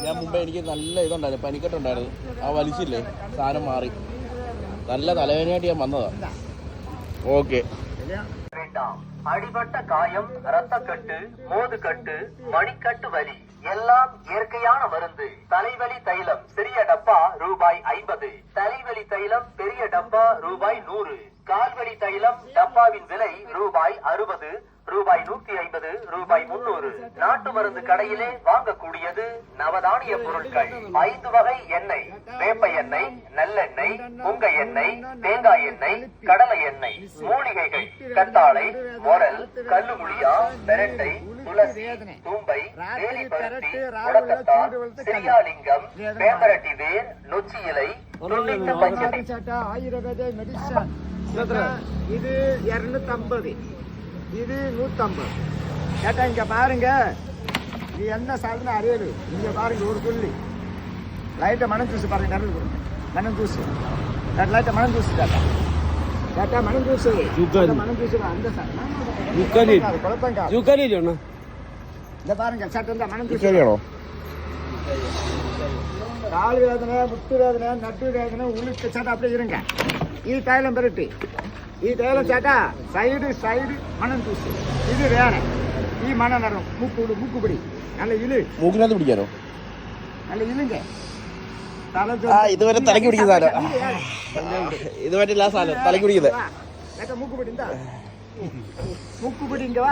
ഞാൻ മുമ്പേ എനിക്ക് നല്ല ഇതുണ്ടായിരുന്നു, പനിക്കെട്ടുണ്ടായിരുന്നു. ആ വലിച്ചില്ലേ സാധനം മാറി. നല്ല തലവേദനയായിട്ട് ഞാൻ വന്നതാ. ஓகே. அடிபட்ட காயம், ரத்தக்கட்டு, மோதுக்கட்டு, மணிக்கட்டு வலி எல்லாம் இயற்கையான மருந்து. தலைவலி தைலம் சிறிய டப்பா ரூபாய் 50, தலைவலி தைலம் பெரிய டப்பா ரூபாய் 100, கால்வலி தைலம் டப்பாவின் விலை ரூபாய் 60, ரூபாய் 150, ரூபாய் 300. நாட்டு மருந்து கடையிலே வாங்கக்கூடியது நவதானிய பொருட்கள். 5 வகை எண்ணெய்: வேப்ப எண்ணெய், நல்லெண்ணெய், புங்க எண்ணெய், தேங்காய் எண்ணெய், கடலை எண்ணெய், மூலிகைகள்: கத்தாழை, மொரல், கல்லுமுளியா, பெரட்டை, துளசி, தூம்பை, வேலி பருத்தி, முடக்கத்தான், சிரியாலிங்கம், பேம்பரட்டி வேர், நொச்சி இலை, துள்ளிட்ட பச்சை. ஆயுர்வேத மெடிசன் இது 250, இது 150. கேட்டா இங்க பாருங்க, இது என்ன சாதனை அறியது. இங்க பாருங்க, ஒரு புள்ளி லைட்டா மனம் ஜூஸ் பாருங்க, கடல் கொடுங்க. மனம் ஜூஸ் லைட்டா மனம் ஜூஸ் கேட்டா கேட்டா மனம் ஜூஸ் மனம் ஜூஸ் அந்த குழப்பங்க. இந்த பாருங்க சட்டம் தான் மனம் ஜூஸ். கால் வேதனை, முட்டு வேதனை, நட்டு வேதனை, உளுக்கு சட்டை அப்படியே இருங்க. இது தைலம் பெருட்டு, இது தைலம் சாட்டா சைடு மனம் தூசு. இது வேற ഈ மனம் வரும். மூக்குப்பிடி நல்ல இழு. മൂക്കിനകത്ത് പിടിക്കാനോ? நல்ல இழுங்க. ഇതുവരെ തലയ്ക്ക് പിടിക്കുന്ന സാധനം, ഇതുവരെ എല്ലാ സാധനം തലയ്ക്ക് പിടിക്കുന്നത്. മൂക്കുപിടി മൂക്കുപിടി ഇங்க வா.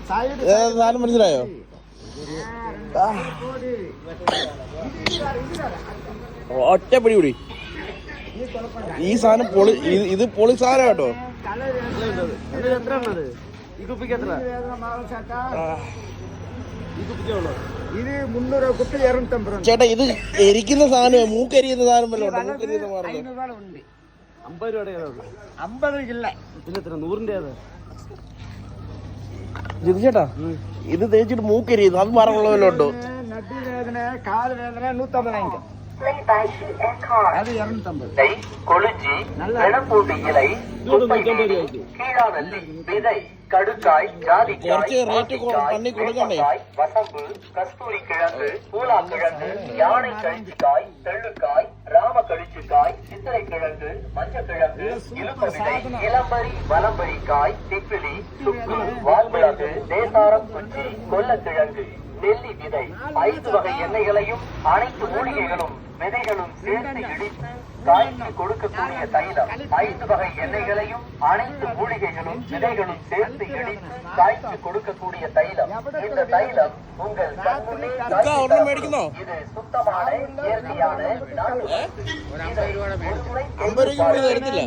സാധനം മനസ്സിലായോ? ഒറ്റപ്പിടി പിടി. ഈ സാധനം പൊളി, ഇത് പൊളി സാധനം കേട്ടോ. ഇത് 300 കുപ്പി 250. ചേട്ടാ ഇത് എരിക്കുന്ന സാധനം, മൂക്കരിയുന്ന സാധനം വല്ല ഉണ്ട്? 50 ഇല്ല, പിന്നെ 100. ചേട്ടാ ഇത് തേച്ചിട്ട് മൂക്കരിയുന്നു, അത് മറമുള്ളവല്ലോ ഉണ്ടോ? നടുവേദന, കാല് വേദന 150. அது 250. கொழுஞ்சி, வெளம்பூண்டு இலை, கீழாநெல்லி, விதை, கடுக்காய், ஜாதிக்காய், வசம்பு, கஸ்தூரி கிழங்கு, பூலா கிழங்கு, யானை கழிச்சிக்காய், தெள்ளுக்காய், ராம கழிச்சிக்காய், சித்திரை கிழங்கு, மஞ்சள் கிழங்கு, இலுப்ப விதை, இளம்பரி, வலம்பரிக்காய், திப்பிலி, சுக்கு, வால்மிளகு, தேசாரம் குச்சி, கொல்லக்கிழங்கு, நெல்லி விதை. 5 வகை எண்ணெய்களையும் அனைத்து மூலிகைகளும் விதைகளும் சேர்த்து இடித்து காய்ச்சி கொடுக்கக்கூடிய தைலம். 5 வகை எண்ணெய்களையும் அனைத்து மூலிகைகளும் விதைகளும் சேர்த்து இடித்து காய்ச்சி கொடுக்கக்கூடிய தைலம். இந்த தைலம் உங்கள் கண்முன்னே இது சுத்தமான இயற்கையான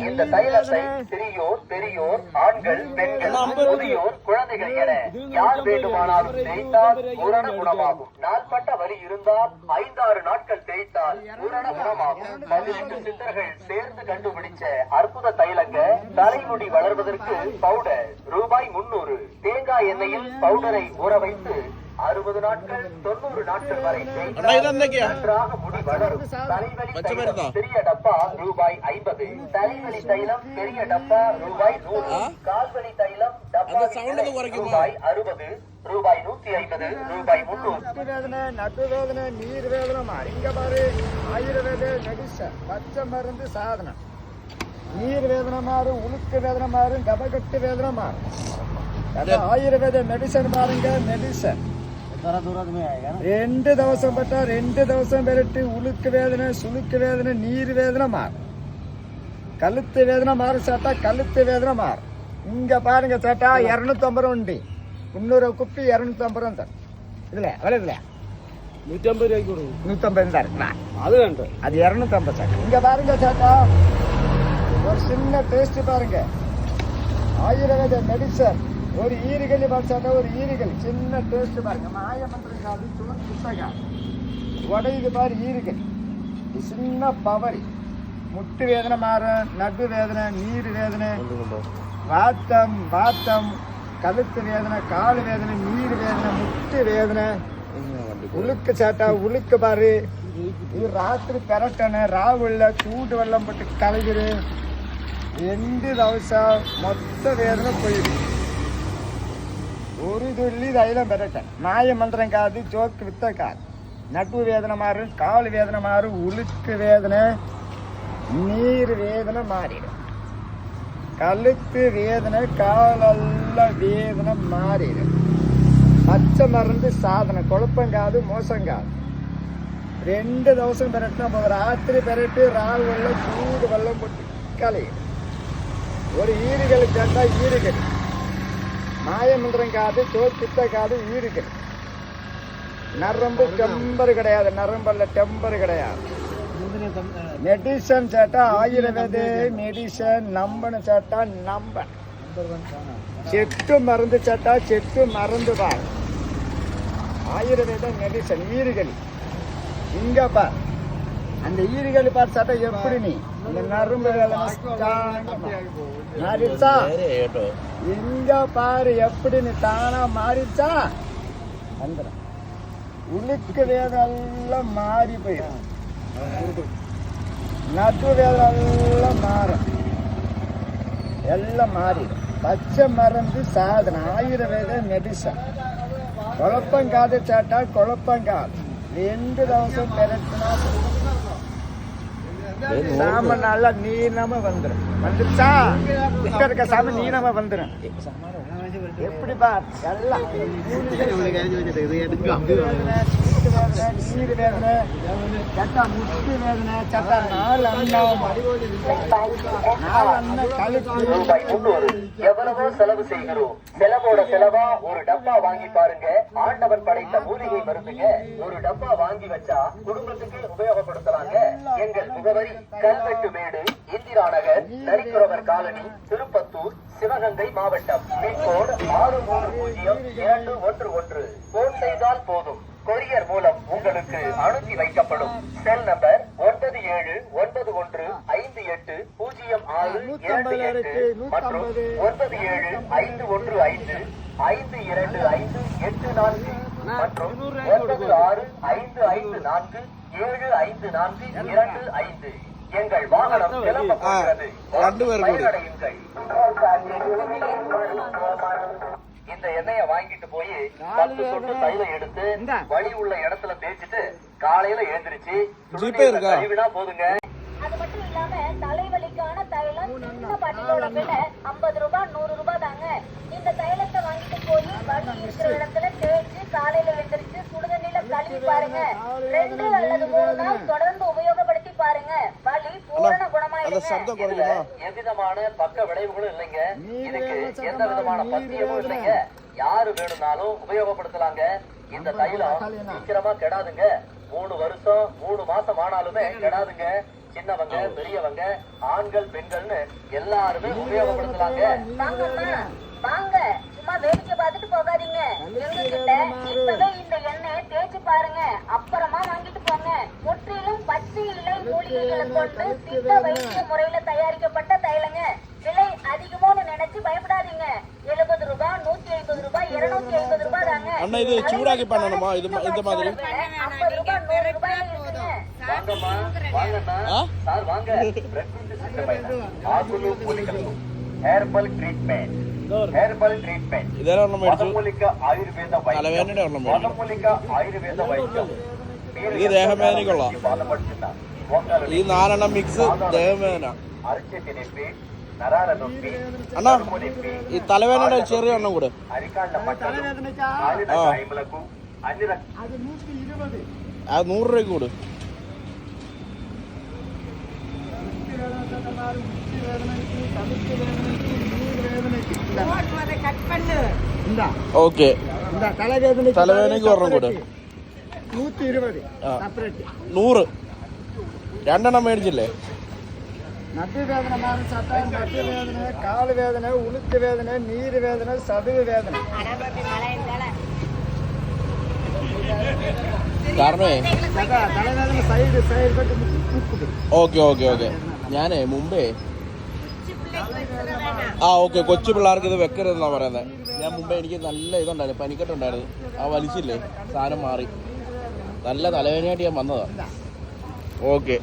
இந்த தைலத்தை சிறியோர், பெரியோர், ஆண்கள், பெண்கள், முதியோர், குழந்தைகள் என யார் வேண்டுமானாலும் தேய்த்தால் பூரண குணமாகும். நாள்பட்ட வலி இருந்தால் 5-6 நாட்கள் தேய்த்தால் பூரண குணமாகும். 18 சித்தர்கள் சேர்ந்து கண்டுபிடிச்ச அற்புத தைலங்க. தலைமுடி வளர்வதற்கு பவுடர் ரூபாய் 300. தேங்காய் எண்ணெயில் பவுடரை ஊற வைத்து 60 நாட்கள் 90 நாட்கள் வரை நன்றாக முடி வளரும். தலைவலி தைலம் பெரிய டப்பா ரூபாய் 50, தலைவலி தைலம் பெரிய டப்பா ரூபாய் 100, கால்வலி தைலம் டப்பா ரூபாய் 60, ரூபாய் 150, ரூபாய் 300. நடுவேதனை, நீர் வேதனை இங்க பாரு. ஆயுர்வேத மெடிசன், பச்சை மருந்து சாதனம். நீர் வேதனை மாறும், உளுக்கு வேதனை மாறும், கபகட்டு வேதனை மாறும். ஆயுர்வேத மெடிசன் பாருங்க. மெடிசன் 2 ദിവസം பட்டா 2 ദിവസം വരട്ട് உளுக்கு வேதனை, சுளுக்கு வேதனை, நீர் வேதனை மாறும். கழுத்து வேதனை மாறும் சேட்டா, கழுத்து வேதனை மாறும். இங்க பாருங்க சேட்டா, 250 உண்டு. 300 குப்பி 250 தான். இதுல அவ்வளவு இல்லையா? 150 ரூபாய்க்கு 150 தான் இருக்குண்ணா. அது வேண்டாம், அது 250 சேட்டா. இங்க பாருங்க சேட்டா, ஒரு சின்ன டேஸ்ட் பாருங்க. ஆயுர்வேத மெடிசன் ஒரு ஈறுகளி பார்த்தாட்டா, ஒரு ஈறுகள் சின்ன டேஸ்ட் பாருங்க. மாயமந்திரக்காது, சுவன் புத்தகா உடையுது பாரு ஈறுகள். சின்ன பவரி. முட்டு வேதனை மாறும், நடு வேதனை, நீர் வேதனை, வாத்தம், கழுத்து வேதனை, கால் வேதனை, நீர் வேதனை, முட்டு வேதனை, உளுக்கு சாட்டா, உளுக்கு பாரு. இது ராத்திரி பெரட்டனை, ராவுள்ள சூடு வெள்ளம் போட்டு கலகிரு. 2 ദിവസം மொத்த வேதனை போயிடும். ஒரு துள்ளி தைலம் பெறட்டேன். மாய மந்திரம் காது, ஜோக்கு வித்த காது. நட்டு வேதனை மாறும், கால் வேதனை மாறும், உளுக்கு வேதனை, நீர் வேதனை மாறிடும், கழுத்து வேதனை, காலெல்லாம் வேதனை மாறிடும். பச்சை மருந்து சாதனை, குழப்பங்காது மோசங்காது. 2 தவசம் பெரட்டினா போதும். ராத்திரி பெரட்டி ராகு வெள்ளம் சூடு வெள்ளம் போட்டு கலையும். ஒரு ஈறுகள் கேட்டால் ஈறுகள், மாயமந்திரங்காது, தோற்பித்தக்காது, ஈறுகள். நரம்பு டெம்பர் கிடையாது, நரம்பல்ல டெம்பர் கிடையாது. மெடிசன் சேட்டா ஆயுர்வேத மெடிசன், நம்பனு சேட்டா நம்ப, செட்டு மருந்து சேட்டா செட்டு மருந்து பார். ஆயுர்வேத மெடிசன் ஈறுகள் இங்க பார். அந்த ஈறுகள் பார் சேட்டா எப்படி நீ இந்த நரம்பு மாறிச்சா இங்க பாரு, எப்படி நீ தானா மாறிச்சா வந்துடும். உளுக்கு வேதம் எல்லாம் மாறி போயிடும், நட்டு வேதம் எல்லாம் மாறும், எல்லாம் மாறிடும். பச்சை மருந்து சாதனை, ஆயுர்வேத மெடிசன். குழப்பங்காது சேட்டா குழப்பங்காது. 2 தவசம் பெரட்டினா சாம நல்லா நீளமா வந்துடும். வந்துருச்சா இங்க இருக்க சாமி நீளமா வந்துடும். எப்படிப்பா எல்லாம் நீர் வேதனை சட்டா, முட்டு வேதனை சட்டா, 4 அண்ணம் கழுத்து. ரூபாய் 300 எவ்வளவோ செலவு செய்கிறோம். செலவோட செலவா ஒரு டப்பா வாங்கி பாருங்க. ஆண்டவன் படைத்த மூலிகை மருந்துங்க. ஒரு டப்பா வாங்கி வச்சா குடும்பத்துக்கு உபயோகப்படுத்தலாங்க. எங்கள் முகவரி கல்வெட்டு மேடு, இந்திரா நகர், நரிக்குறவர் காலனி, திருப்பத்தூர், சிவகங்கை மாவட்டம். பின்கோடு 630211. போன் செய்தால் போதும், கொரியர் மூலம் உங்களுக்கு அனுப்பி வைக்கப்படும். செல் நம்பர் 9751580628 மற்றும் 9751552284 மற்றும் 9655475425. எங்கள் வாகனம் கிளம்பப்படுகிறது. பயனடையுங்கள். இந்த எண்ணெயை வாங்கிட்டு போய் 10 சொட்டு தைலம் எடுத்து வலி உள்ள இடத்துல தேய்ச்சிட்டு காலையில எழுந்திருச்சு கழுவினா போதுங்க. அது மட்டும் இல்லாம தலைவலிக்கான தைலம் சின்ன பாட்டிலோட விலை 50 ரூபாய் 100 ரூபாய் தாங்க. இந்த தைலத்தை வாங்கிட்டு போய் வலி இருக்கிற இடத்துல தேய்ச்சி காலையில எழுந்திருச்சு சுடுதண்ணில கழுவி பாருங்க. 2 அல்லது 3 நாள் தொடர்ந்து உபயோகப்படுத்தி பாருங்க. வலி பூரண குணமாயிடுங்க. எவ்விதமான பக்க விளைவுகளும் இல்லைங்க. இதுக்கு எந்த விதமான பத்தியமும் இல்லைங்க. யாரு வேணும்னாலும் உபயோகப்படுத்தலாங்க. இந்த தைலம் சீக்கிரமா கெடாதுங்க. 3 வருஷம் 3 மாசம் ஆனாலுமே கெடாதுங்க. சின்னவங்க பெரியவங்க ஆண்கள் பெண்கள்னு எல்லாருமே உபயோகப்படுத்தலாங்க. வாங்க, சும்மா வேடிக்கை பார்த்துட்டு போகாதீங்க. எங்ககிட்ட இப்பவே இந்த எண்ணெயை தேய்ச்சி பாருங்க, அப்புறமா வாங்கிட்டு போங்க. முற்றிலும் பச்சை இலை மூலிகைகளை கொண்டு சித்த வைத்திய முறையில தயாரிக்கப்பட்ட தைலங்க. விலை அதிகமோன்னு நினைச்சு பயப்படாதீங்க. 70 ரூபாய் 150 ரூபாய் 250 ரூபாய் தாங்க. இது சூடாக்கி பண்ணணுமா? இது இந்த மாதிரி 50 ரூபாய் 100 ரூபாய் இருக்குங்க. வாங்கம்மா, வாங்கண்ணா, சார் வாங்க. Herbal treatment, herbal treatment. இதெல்லாம் நம்ம வடமூலிக ആയുർവേദ വൈദ്യം, വടമൂലിക ആയുർവേദ വൈദ്യം. ഇത് ദേഹവേദനയ്ക്കുള്ള ഈ 4 എണ്ണം മിക്സ് ദേഹവേദന. അരച്ചതിനിപ്പി, നരാര നൊപ്പി, അണ്ണാ ഈ തലവേദനയുടെ ചെറിയ എണ്ണം കൂടെ അരിക്കാണ്ട മട്ടലും കാലിന കായ്മലക്കും അന്യര அது 120. അത് 100 രൂപയ്ക്ക് കൂടെ. ഓക്കെ, തലവേദനയ്ക്ക് ഒരെണ്ണം കൂടെ 120. 100 2 മേടിച്ചില്ലേ? நடுவேதனை மாறு சட்டா, நடுவேதனை, கால் வேதனை, உளுக்கு வேதனை, நீர் வேதனை, சதுவு வேதனை. കാരണമേ തലവേദന സൈഡ് ഓക്കെ ഓക്കെ ഓക്കെ. ഞാനേ മുമ്പേ ഓക്കെ കൊച്ചു പിള്ളേർക്ക് ഇത് വെക്കരുതെന്നാ പറയുന്നത്. ഞാൻ മുമ്പേ എനിക്ക് നല്ല ഇതുണ്ടായിരുന്നു, പനിക്കെട്ടുണ്ടായിരുന്നു. ആ വലിച്ചില്ലേ സാധനം മാറി. നല്ല തലവേദനയായിട്ട് ഞാൻ വന്നതാ. ഓക്കെ.